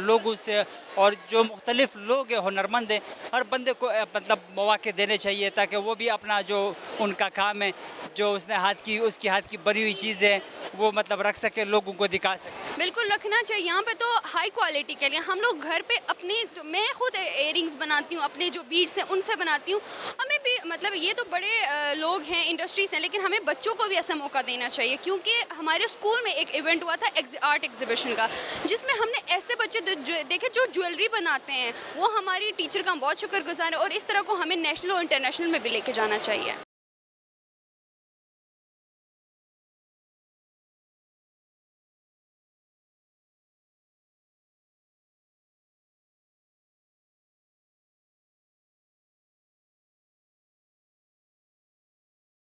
लोगों से, और जो मुख्तलिफ लोग हैं हुनरमंद हैं, हर बंदे को मतलब मौके देने चाहिए ताकि वो भी अपना जो उनका काम है, जो उसकी हाथ की बनी हुई चीज़ें वो मतलब रख सके, लोगों को दिखा सके। बिल्कुल रखना चाहिए। यहाँ पे तो हाई क्वालिटी के लिए हम लोग घर पे अपने, तो मैं खुद इयरिंग्स बनाती हूँ, अपने जो बीड्स हैं उनसे बनाती हूँ। हमें भी मतलब ये तो बड़े लोग हैं, इंडस्ट्रीज हैं, लेकिन हमें बच्चों को भी ऐसा मौका देना चाहिए, क्योंकि हमारे स्कूल में एक इवेंट हुआ था आर्ट एग्जीबिशन का, जिसमें हमने ऐसे बच्चे देखे जो ज्वेलरी बनाते हैं, वो हमारी टीचर का बहुत शुक्रगुजार है, और इस तरह को हमें नेशनल और इंटरनेशनल में भी लेके जाना चाहिए।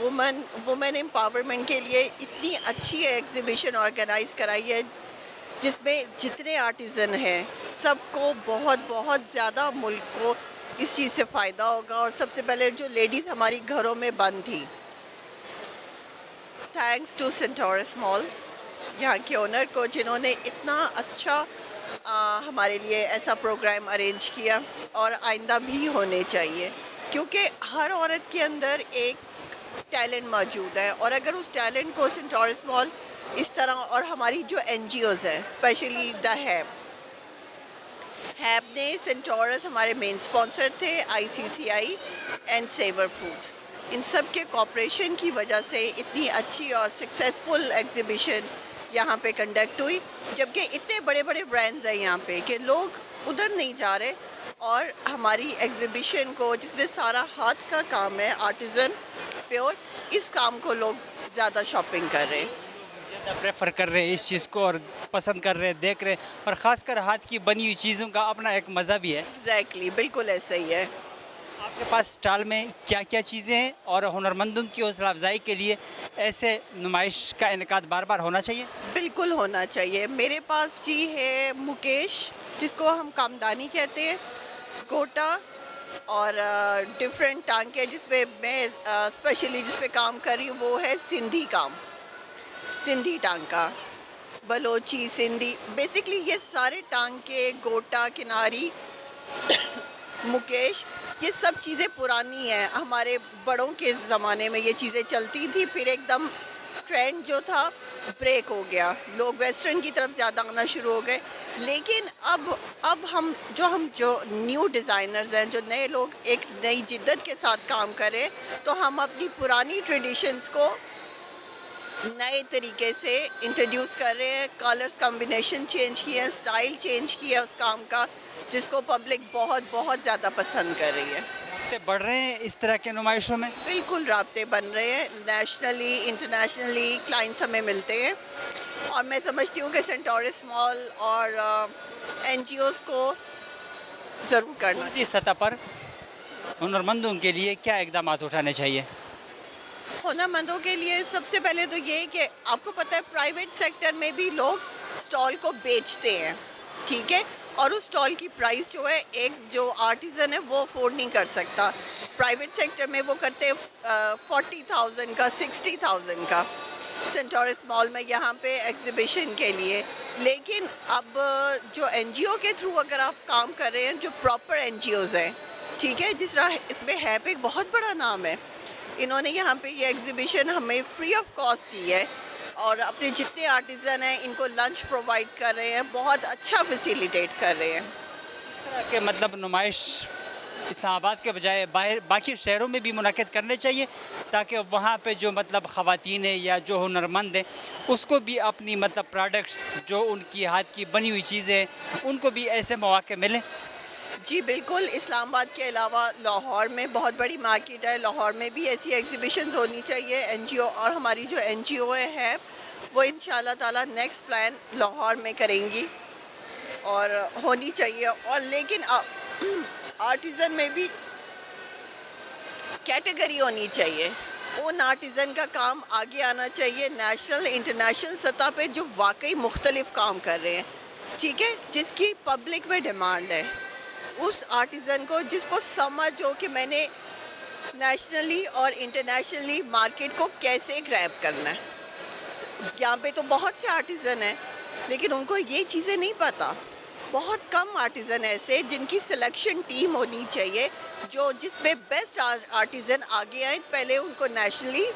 वुमेन एम्पावरमेंट के लिए इतनी अच्छी एग्जीबिशन ऑर्गेनाइज कराई है जिसमें जितने आर्टिज़न हैं सबको बहुत बहुत ज़्यादा मुल्क को इस चीज़ से फ़ायदा होगा. और सबसे पहले जो लेडीज़ हमारी घरों में बंद थी, थैंक्स टू सेंटोरस मॉल यहाँ के ओनर को जिन्होंने इतना अच्छा हमारे लिए ऐसा प्रोग्राम अरेंज किया और आइंदा भी होने चाहिए, क्योंकि हर औरत के अंदर एक टैलेंट मौजूद है और अगर उस टैलेंट को सेंटोरस मॉल इस तरह, और हमारी जो NGOs हैं स्पेशली द हैप ने, सेंटोरस हमारे मेन स्पॉन्सर थे, ICCI एंड सेवर फूड, इन सब के कॉपरेशन की वजह से इतनी अच्छी और सक्सेसफुल एग्जीबिशन यहाँ पे कंडक्ट हुई, जबकि इतने बड़े बड़े ब्रांड्स हैं यहाँ पे कि लोग उधर नहीं जा रहे और हमारी एग्जीबिशन को, जिसमें सारा हाथ का काम है, आर्टिज़न प्योर, इस काम को लोग ज़्यादा शॉपिंग कर रहे हैं, ज़्यादा प्रेफर कर रहे हैं इस चीज़ को और पसंद कर रहे हैं, देख रहे हैं, और ख़ासकर हाथ की बनी हुई चीज़ों का अपना एक मज़ा भी है। एग्जैक्टली, बिल्कुल ऐसा ही है। आपके पास स्टॉल में क्या क्या चीज़ें हैं और हुनरमंदों की हौसला अफजाई के लिए ऐसे नुमाइश का इनेकाद बार बार होना चाहिए? बिल्कुल होना चाहिए। मेरे पास जी है मुकेश, जिसको हम कामदानी कहते हैं, गोटा और डिफरेंट टांके, जिसपे मैं स्पेशली जिस पे काम कर रही हूँ वो है सिंधी काम, सिंधी टांका, बलोची, सिंधी, बेसिकली ये सारे टांके, गोटा, किनारी, मुकेश, ये सब चीज़ें पुरानी हैं। हमारे बड़ों के ज़माने में ये चीज़ें चलती थी, फिर एकदम ट्रेंड जो था ब्रेक हो गया, लोग वेस्टर्न की तरफ ज़्यादा आना शुरू हो गए। लेकिन अब हम जो न्यू डिज़ाइनर्स हैं, जो नए लोग एक नई जिद्दत के साथ काम कर रहे हैं, तो हम अपनी पुरानी ट्रेडिशंस को नए तरीके से इंट्रोड्यूस कर रहे हैं, कलर्स कॉम्बिनेशन चेंज किए हैं, स्टाइल चेंज किया उस काम का, जिसको पब्लिक बहुत बहुत ज़्यादा पसंद कर रही है। राब्ते बढ़ रहे हैं इस तरह के नुमाइशों में? बिल्कुल राब्ते बन रहे हैं, नेशनली इंटरनेशनली क्लाइंट्स हमें मिलते हैं और मैं समझती हूँ कि सेंटोरस मॉल और NGOs को ज़रूर करना चाहिए। इस सतह पर हुनरमंदों के लिए क्या इकदाम उठाने चाहिए? हुनरमंदों के लिए सबसे पहले तो ये कि आपको पता है प्राइवेट सेक्टर में भी लोग स्टॉल को बेचते हैं, ठीक है, और उस स्टॉल की प्राइस जो है एक जो आर्टिज़न है वो अफोर्ड नहीं कर सकता। प्राइवेट सेक्टर में वो करते हैं 40,000 का, 60,000 का सेंटोरस मॉल में यहाँ पे एग्जीबिशन के लिए। लेकिन अब जो NGO के थ्रू अगर आप काम कर रहे हैं, जो प्रॉपर NGOs हैं, ठीक है, जिस तरह इसमें हैप एक बहुत बड़ा नाम है, इन्होंने यहाँ पे ये एग्जीबिशन हमें फ्री ऑफ कॉस्ट दी है और अपने जितने आर्टिज़न हैं इनको लंच प्रोवाइड कर रहे हैं, बहुत अच्छा फैसिलिटेट कर रहे हैं। इस तरह के मतलब नुमाइश इस्लामाबाद के बजाय बाकी शहरों में भी मुनक़िद करने चाहिए, ताकि वहाँ पे जो मतलब ख़वातीन है या जो हुनरमंद हैं उसको भी अपनी मतलब प्रोडक्ट्स, जो उनकी हाथ की बनी हुई चीज़ें हैं, उनको भी ऐसे मौक़े मिलें। जी बिल्कुल, इस्लामाबाद के अलावा लाहौर में बहुत बड़ी मार्केट है, लाहौर में भी ऐसी एग्जीबिशंस होनी चाहिए। NGO और हमारी जो NGO है वो इंशाल्लाह ताला नेक्स्ट प्लान लाहौर में करेंगी और होनी चाहिए। और लेकिन आर्टिज़न में भी कैटेगरी होनी चाहिए, उन आर्टिज़न का काम आगे आना चाहिए नेशनल इंटरनेशनल सतह पे जो वाकई मुख्तलिफ काम कर रहे हैं, ठीक है, जिसकी पब्लिक में डिमांड है, उस आर्टिज़न को जिसको समझ हो कि मैंने नेशनली और इंटरनेशनली मार्केट को कैसे ग्रैब करना है। यहाँ पे तो बहुत से आर्टिज़न हैं लेकिन उनको ये चीज़ें नहीं पता। बहुत कम आर्टिज़न ऐसे जिनकी सिलेक्शन टीम होनी चाहिए जो जिसमें बेस्ट आर्टिज़न आगे आए, पहले उनको नेशनली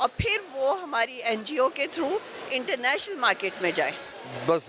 और फिर वो हमारी NGO के थ्रू इंटरनेशनल मार्केट में जाए। बस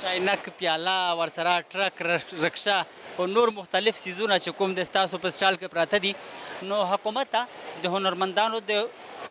चाइनक प्याला वरसरा ट्रक रिक्शा और नूर मुख्तलिफ चीज़ों चुकुम दस्तासो पर स्टॉल के प्राता दी नो हुकूमत द हुनरमंदानों दे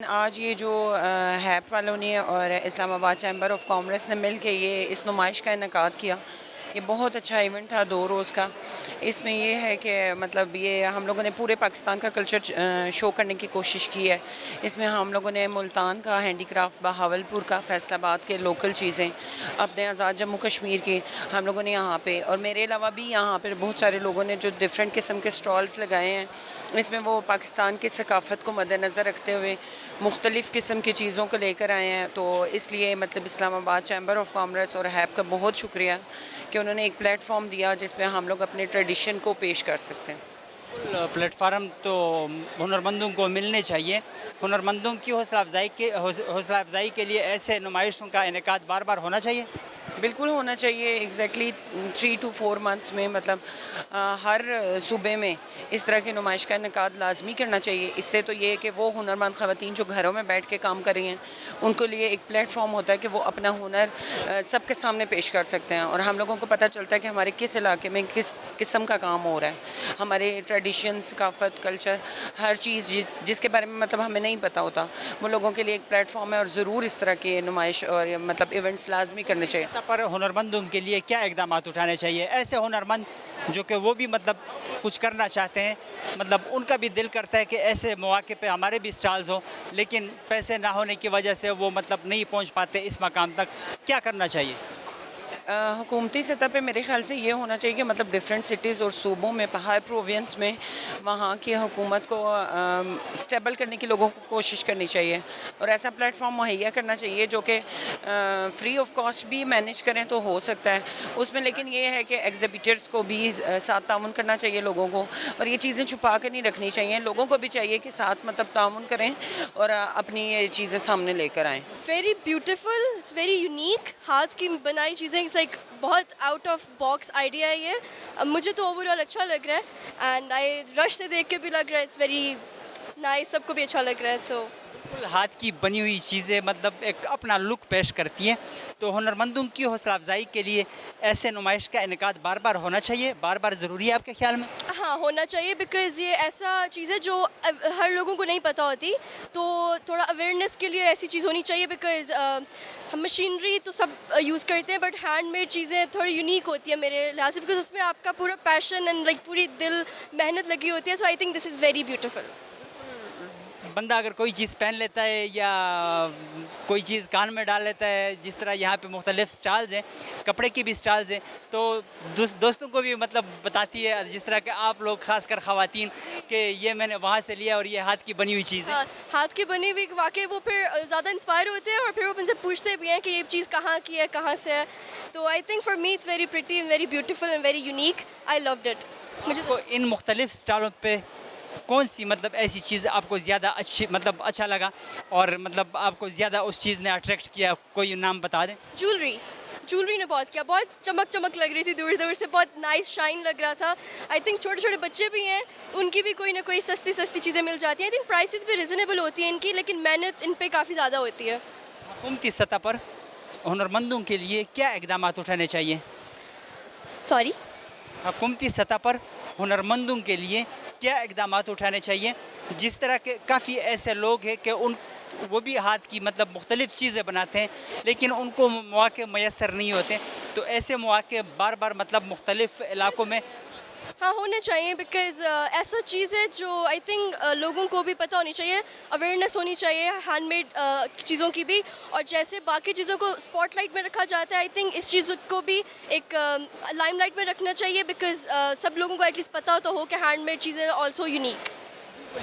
आज ये जो हैप वालों ने और इस्लामाबाद चैम्बर ऑफ कॉमर्स ने मिल के ये इस नुमाइश का इनेकाद किया ये बहुत अच्छा इवेंट था 2 रोज़ का इसमें ये है कि मतलब ये हम लोगों ने पूरे पाकिस्तान का कल्चर शो करने की कोशिश की है इसमें हम लोगों ने मुल्तान का हैंडीक्राफ्ट बहावलपुर का फैसलाबाद के लोकल चीज़ें अपने आज़ाद जम्मू कश्मीर के हम लोगों ने यहाँ पे और मेरे अलावा भी यहाँ पर बहुत सारे लोगों ने जो डिफरेंट किस्म के स्टॉल्स लगाए हैं इसमें वो पाकिस्तान की सकाफ़त को मद्देनज़र रखते हुए मुख्तलिफ़ किस्म की चीज़ों को लेकर आए हैं तो इसलिए मतलब इस्लामाबाद चैम्बर ऑफ कॉमर्स और हैप का बहुत शुक्रिया कि उन्होंने एक प्लेटफॉर्म दिया जिसमें हम लोग अपने ट्रेडिशन को पेश कर सकते हैं प्लेटफार्म तो हुनरमंदों को मिलने चाहिए हुनरमंदों की हौसला अफजाई के लिए ऐसे नुमाइशों का इनेकाद बार बार होना चाहिए बिल्कुल होना चाहिए एग्जैक्टली 3 to 4 मंथ्स में मतलब हर सूबे में इस तरह की नुमाइश का इनेकाद लाजमी करना चाहिए इससे तो ये कि वो हुनरमंद ख़वातीन जो घरों में बैठ के काम कर रही हैं उनको लिए एक प्लेटफॉर्म होता है कि वो अपना हुनर सबके सामने पेश कर सकते हैं और हम लोगों को पता चलता है कि हमारे किस इलाके में किस किस्म का काम हो रहा है हमारे ट्रेडिशन सकाफ़त कल्चर हर चीज़ जिसके बारे में मतलब हमें नहीं पता होता वो लोगों के लिए एक प्लेटफॉर्म है और ज़रूर इस तरह की नुमाइश और मतलब इवेंट्स लाजमी करने चाहिए पर हुनरमंदों के लिए क्या इकदाम उठाने चाहिए ऐसे हुनरमंद जो कि वो भी मतलब कुछ करना चाहते हैं मतलब उनका भी दिल करता है कि ऐसे मौके पे हमारे भी स्टॉल्स हो लेकिन पैसे ना होने की वजह से वो मतलब नहीं पहुंच पाते इस मकाम तक क्या करना चाहिए हुकूमती सतह पे मेरे ख़्याल से ये होना चाहिए कि मतलब डिफरेंट सिटीज़ और सूबों में हर प्रोविंस में वहाँ की हुकूमत को स्टेबल करने की लोगों को कोशिश करनी चाहिए और ऐसा प्लेटफॉर्म मुहैया करना चाहिए जो कि फ्री ऑफ कॉस्ट भी मैनेज करें तो हो सकता है उसमें लेकिन ये है कि एग्जिबिटर्स को भी साथ ताउन करना चाहिए लोगों को और ये चीज़ें छुपा कर नहीं रखनी चाहिए लोगों को भी चाहिए कि साथ मतलब ताउन करें और अपनी ये चीज़ें सामने लेकर आएँ very beautiful it's very unique हाथ की बनाई चीज़ें लाइक बहुत आउट ऑफ बॉक्स आइडिया है ये मुझे तो ओवरऑल अच्छा लग रहा है एंड आई रश से देख के भी लग रहा है इट्स वेरी नाइस सबको भी अच्छा लग रहा है सो बिल्कुल हाथ की बनी हुई चीज़ें मतलब एक अपना लुक पेश करती हैं तो हुनरमंदों की हौसला अफजाई के लिए ऐसे नुमाइश का इनेकाद बार बार होना चाहिए बार बार ज़रूरी है आपके ख्याल में हाँ होना चाहिए बिकॉज़ ये ऐसा चीज़ है जो हर लोगों को नहीं पता होती तो थोड़ा अवेयरनेस के लिए ऐसी चीज़ होनी चाहिए बिकॉज़ हम मशीनरी तो सब यूज़ करते हैं बट हैंडमेड चीज़ें थोड़ी यूनिक होती है मेरे लिहाज से बिकॉज़ उसमें आपका पूरा पैशन एंड लाइक पूरी दिल मेहनत लगी होती है so I think this is very beautiful बंदा अगर कोई चीज़ पहन लेता है या कोई चीज़ कान में डाल लेता है जिस तरह यहाँ पे मुख्तलिफ स्टॉल्स हैं कपड़े की भी स्टॉल्स हैं तो दोस्तों को भी मतलब बताती है जिस तरह के आप लोग खासकर ख़वातीन कि ये मैंने वहाँ से लिया और ये हाथ की बनी हुई चीज़ है हाथ की बनी हुई वाकई वो फिर ज़्यादा इंस्पायर होते हैं और फिर वो उनसे पूछते भी हैं कि ये चीज़ कहाँ की है कहाँ से है तो I think for me it's very pretty and very beautiful and very unique I loved it मुझे तो इन मुख्तलिफ स्टॉलों पे कौन सी मतलब ऐसी चीज़ आपको ज़्यादा अच्छी मतलब अच्छा लगा और मतलब आपको ज़्यादा उस चीज़ ने अट्रैक्ट किया कोई नाम बता दें ज्वेलरी ने बहुत किया बहुत चमक लग रही थी दूर दूर से बहुत नाइस शाइन लग रहा था आई थिंक छोटे छोटे बच्चे भी हैं तो उनकी भी कोई ना कोई सस्ती चीज़ें मिल जाती हैं आई थिंक प्राइसेस भी रिजनेबल होती हैं इनकी लेकिन मेहनत इन पे काफ़ी ज़्यादा होती है हुकूमती सतह पर हुनरमंदों के लिए क्या इकदाम उठाने चाहिए सॉरी हुकूमती सतह पर हुनरमंदों के लिए क्या इक़दाम उठाने चाहिए? जिस तरह के काफ़ी ऐसे लोग हैं कि वो भी हाथ की मतलब मुख्तलिफ़ चीज़ें बनाते हैं, लेकिन उनको मौक़े मैसर नहीं होते, तो ऐसे मौक़े बार बार मतलब मुख्तलिफ़ इलाकों में हाँ होने चाहिए, बिकॉज ऐसा चीज़ है जो आई थिंक लोगों को भी पता होनी चाहिए, अवेयरनेस होनी चाहिए हैंडमेड चीज़ों की भी। और जैसे बाकी चीज़ों को स्पॉटलाइट में रखा जाता है, आई थिंक इस चीज़ को भी एक लाइमलाइट में रखना चाहिए, बिकॉज सब लोगों को एटलीस्ट पता तो हो कि हैंडमेड चीज़ें आल्सो यूनिक।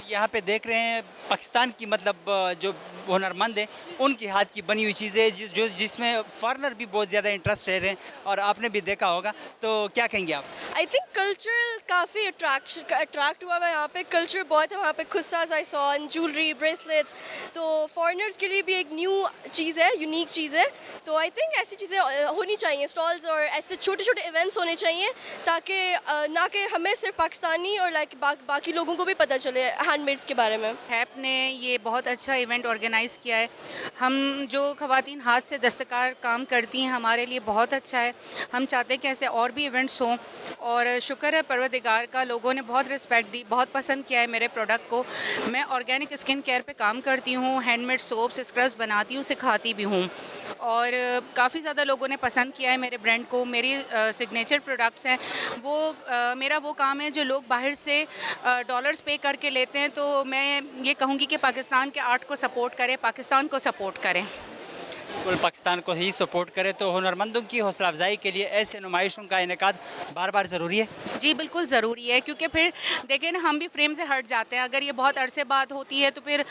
यहाँ पे देख रहे हैं पाकिस्तान की मतलब जो हुनरमंद हैं उनकी हाथ की बनी हुई चीज़ें जो जिसमें फॉरेनर भी बहुत ज़्यादा इंटरेस्ट ले रहे हैं, और आपने भी देखा होगा, तो क्या कहेंगे आप? आई थिंक कल्चर काफ़ी अट्रैक्ट हुआ है यहाँ पे, कल्चर बहुत है वहाँ पे, खुस्साज आई सॉ, ज्वेलरी, ब्रेसलेट्स, तो फॉरेनर्स के लिए भी एक न्यू चीज़ है, यूनिक चीज़ है। तो आई थिंक ऐसी चीज़ें होनी चाहिए, स्टॉल्स और ऐसे छोटे छोटे इवेंट्स होने चाहिए, ताकि ना कि हमें सिर्फ पाकिस्तानी और लाइक बाकी लोगों को भी पता चले हैंडमेड्स के बारे में। हैप ने ये बहुत अच्छा इवेंट ऑर्गेनाइज़ किया है। हम जो ख़वातीन हाथ से दस्तकार काम करती हैं हमारे लिए बहुत अच्छा है। हम चाहते हैं कि ऐसे और भी इवेंट्स हों, और शुक्र है परवरदिगार का, लोगों ने बहुत रिस्पेक्ट दी, बहुत पसंद किया है मेरे प्रोडक्ट को। मैं ऑर्गेनिक स्किन केयर पे काम करती हूँ, हैंडमेड सोप्स, स्क्रब्स बनाती हूँ, सिखाती भी हूँ, और काफ़ी ज़्यादा लोगों ने पसंद किया है मेरे ब्रांड को। मेरी सिग्नेचर प्रोडक्ट्स हैं वो, मेरा वो काम है जो लोग बाहर से डॉलर्स पे करके लेते हैं, तो मैं ये कहूँगी कि पाकिस्तान के आर्ट को सपोर्ट करें, पाकिस्तान को सपोर्ट करें। बिल्कुल, पाकिस्तान को ही सपोर्ट करे, तो हुनरमंदों की हौसला अफजाई के लिए ऐसे नुमाइशों का इनेकाद बार बार ज़रूरी है। जी बिल्कुल ज़रूरी है, क्योंकि फिर देखें ना, हम भी फ्रेम से हट जाते हैं। अगर ये बहुत अरसे बाद होती है तो फिर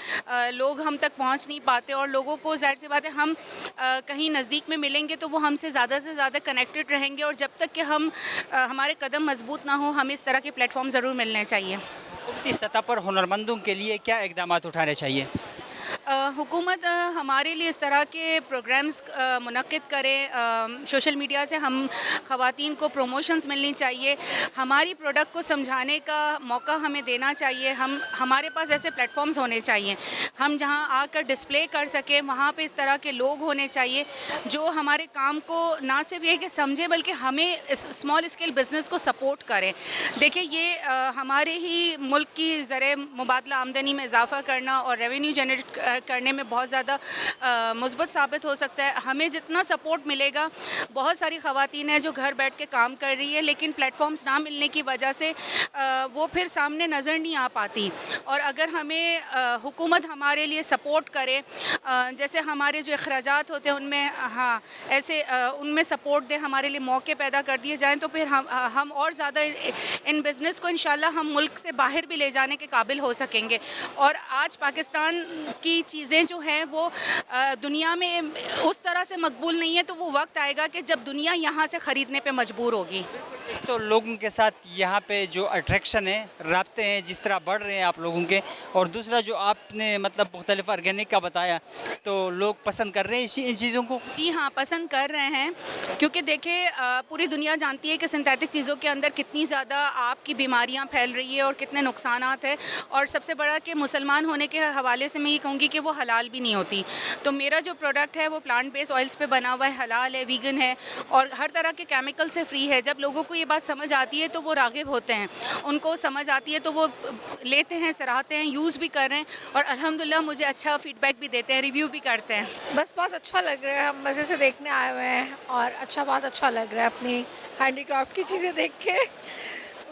लोग हम तक पहुंच नहीं पाते, और लोगों को ज़ाहिर सी बात है हम कहीं नज़दीक में मिलेंगे तो वो हमसे ज़्यादा से ज़्यादा कनेक्टेड रहेंगे, और जब तक कि हम हमारे कदम मजबूत ना हो, हमें इस तरह के प्लेटफॉर्म ज़रूर मिलने चाहिए। हुकूमती सतह पर हुनरमंदों के लिए क्या इक़दाम उठाने चाहिए? हुकूमत हमारे लिए इस तरह के प्रोग्राम्स मुनक्किद करें, सोशल मीडिया से हम ख़वातीन को प्रमोशंस मिलनी चाहिए, हमारी प्रोडक्ट को समझाने का मौका हमें देना चाहिए। हमारे पास ऐसे प्लेटफॉर्म्स होने चाहिए, हम जहां आकर डिस्प्ले कर सकें, वहां पे इस तरह के लोग होने चाहिए जो हमारे काम को ना सिर्फ ये कि समझें, बल्कि हमें इस स्मॉल स्केल बिज़नेस को सपोर्ट करें। देखिए, ये हमारे ही मुल्क की ज़र मुबादला आमदनी में इजाफ़ा करना और रेवेन्यू जनरेट करने में बहुत ज़्यादा मुस्बत साबित हो सकता है। हमें जितना सपोर्ट मिलेगा, बहुत सारी ख़वातीन हैं जो घर बैठ के काम कर रही है, लेकिन प्लेटफॉर्म्स ना मिलने की वजह से वो फिर सामने नज़र नहीं आ पाती। और अगर हमें हुकूमत हमारे लिए सपोर्ट करे, जैसे हमारे जो अखराजात होते हैं उनमें ऐसे उनमें सपोर्ट दे, हमारे लिए मौके पैदा कर दिए जाएँ, तो फिर हम और ज़्यादा इन बिज़नेस को इंशाल्लाह हम मुल्क से बाहर भी ले जाने के काबिल हो सकेंगे। और आज पाकिस्तान की चीज़ें जो हैं वो दुनिया में उस तरह से मकबूल नहीं है, तो वो वक्त आएगा कि जब दुनिया यहाँ से ख़रीदने पे मजबूर होगी। तो लोगों के साथ यहाँ पे जो अट्रैक्शन है, राब्ते हैं जिस तरह बढ़ रहे हैं आप लोगों के, और दूसरा जो आपने मतलब मुख्तलिफ ऑर्गेनिक का बताया, तो लोग पसंद कर रहे हैं इन चीज़ों को? जी हाँ, पसंद कर रहे हैं, क्योंकि देखिए पूरी दुनिया जानती है कि सिंथेटिक चीज़ों के अंदर कितनी ज़्यादा आपकी बीमारियाँ फैल रही है और कितने नुकसानात है। और सबसे बड़ा कि मुसलमान होने के हवाले से मैं ये कहूँगी कि वो हलाल भी नहीं होती। तो मेरा जो प्रोडक्ट है वो प्लांट बेस्ड ऑयल्स पे बना हुआ है, हलाल है, वीगन है, और हर तरह के केमिकल से फ्री है। जब लोगों को ये बात समझ आती है तो वो राग़िब होते हैं, उनको समझ आती है तो वो लेते हैं, सराहते हैं, यूज़ भी कर रहे हैं, और अल्हम्दुलिल्लाह मुझे अच्छा फ़ीडबैक भी देते हैं, रिव्यू भी करते हैं। बस बहुत अच्छा लग रहा है, हम मज़े से देखने आए हुए हैं, और बहुत अच्छा लग रहा है अपनी हैंडीक्राफ्ट की चीज़ें देख के।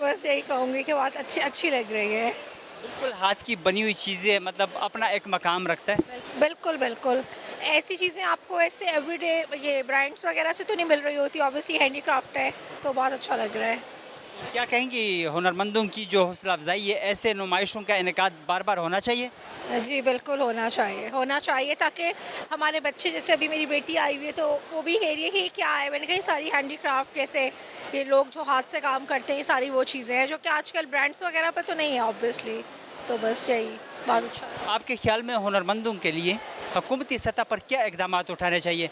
बस यही कहूँगी कि बहुत अच्छी लग रही है। बिल्कुल, हाथ की बनी हुई चीज़ें मतलब अपना एक मकाम रखता है। बिल्कुल बिल्कुल, ऐसी चीज़ें आपको ऐसे एवरीडे ये ब्रांड्स वगैरह से तो नहीं मिल रही होती, ऑब्वियसली हैंडीक्राफ्ट है, तो बहुत अच्छा लग रहा है। क्या कहेंगी हुनरमंदों की जो हौसला अफजाई है, ऐसे नुमाइशों का इनेकाद बार बार होना चाहिए? जी बिल्कुल होना चाहिए, ताकि हमारे बच्चे, जैसे अभी मेरी बेटी आई हुई है तो वो भी कह रही है कि क्या है, मैंने कहा सारी हैंडीक्राफ्ट, जैसे ये लोग जो हाथ से काम करते हैं, सारी वो चीज़ें हैं जो कि आजकल ब्रांड्स वगैरह पे तो नहीं है ऑब्वियसली। तो बस यही बहुत अच्छा है। आपके ख्याल में हुनरमंदों के लिए हुकूमती सतह पर क्या इक़दाम उठाने चाहिए?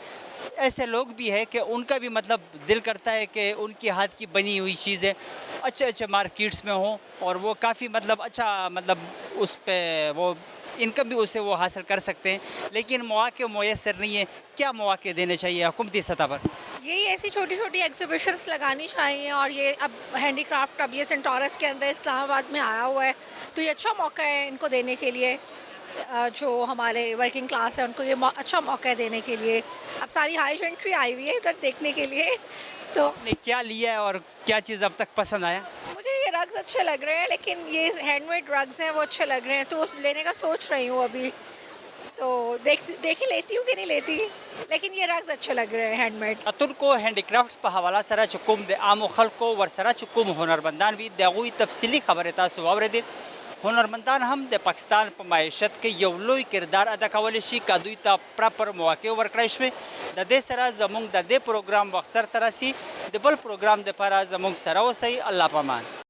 ऐसे लोग भी हैं कि उनका भी मतलब दिल करता है कि उनकी हाथ की बनी हुई चीज़ें अच्छे मार्केट्स में हों, और वो काफ़ी मतलब अच्छा मतलब उस पर वो इनकम भी उससे वो हासिल कर सकते हैं, लेकिन मौके मैसर नहीं है। क्या मौके देने चाहिए हुकूमती सतह पर? यही ऐसी छोटी छोटी एग्जीबिशंस लगानी चाहिए। और ये अब हैंडीक्राफ्ट अब ये सेंटोरस के अंदर इस्लामाबाद में आया हुआ है, तो ये अच्छा मौका है इनको देने के लिए, जो हमारे वर्किंग क्लास है उनको ये अच्छा मौका है देने के लिए। अब सारी हाई जेंट्री आई हुई है इधर देखने के लिए। तो आपने क्या लिया है और क्या चीज़ अब तक पसंद आया? मुझे ये रग्स अच्छे लग रहे हैं, लेकिन ये हैंडमेड रग्स हैं वो अच्छे लग रहे हैं, तो उस लेने का सोच रही हूँ अभी। तो देख लेती हूँ कि नहीं लेती, लेकिन ये रग्स अच्छे लग रहे हैं हैंडमेड। अतुल को हैंडीक्राफ्ट पर हवाला सरा चुकुम दे आम खल्को वर सरा चुकुम हुनरमंदान भी दगुई तफसीली खबर तासु वावरे हुनरमंदान हम दे पाकिस्तान पर मायशत के यवलोई किरदार अदा कवल शी कादुई ता प्रॉपर मौके वर्कराइश में दे सरा जमुंग दे प्रोग्राम वक्सर तरसी दबल प्रोग्राम दे पारा जमुंग सरा वसई अल्लाह पमान।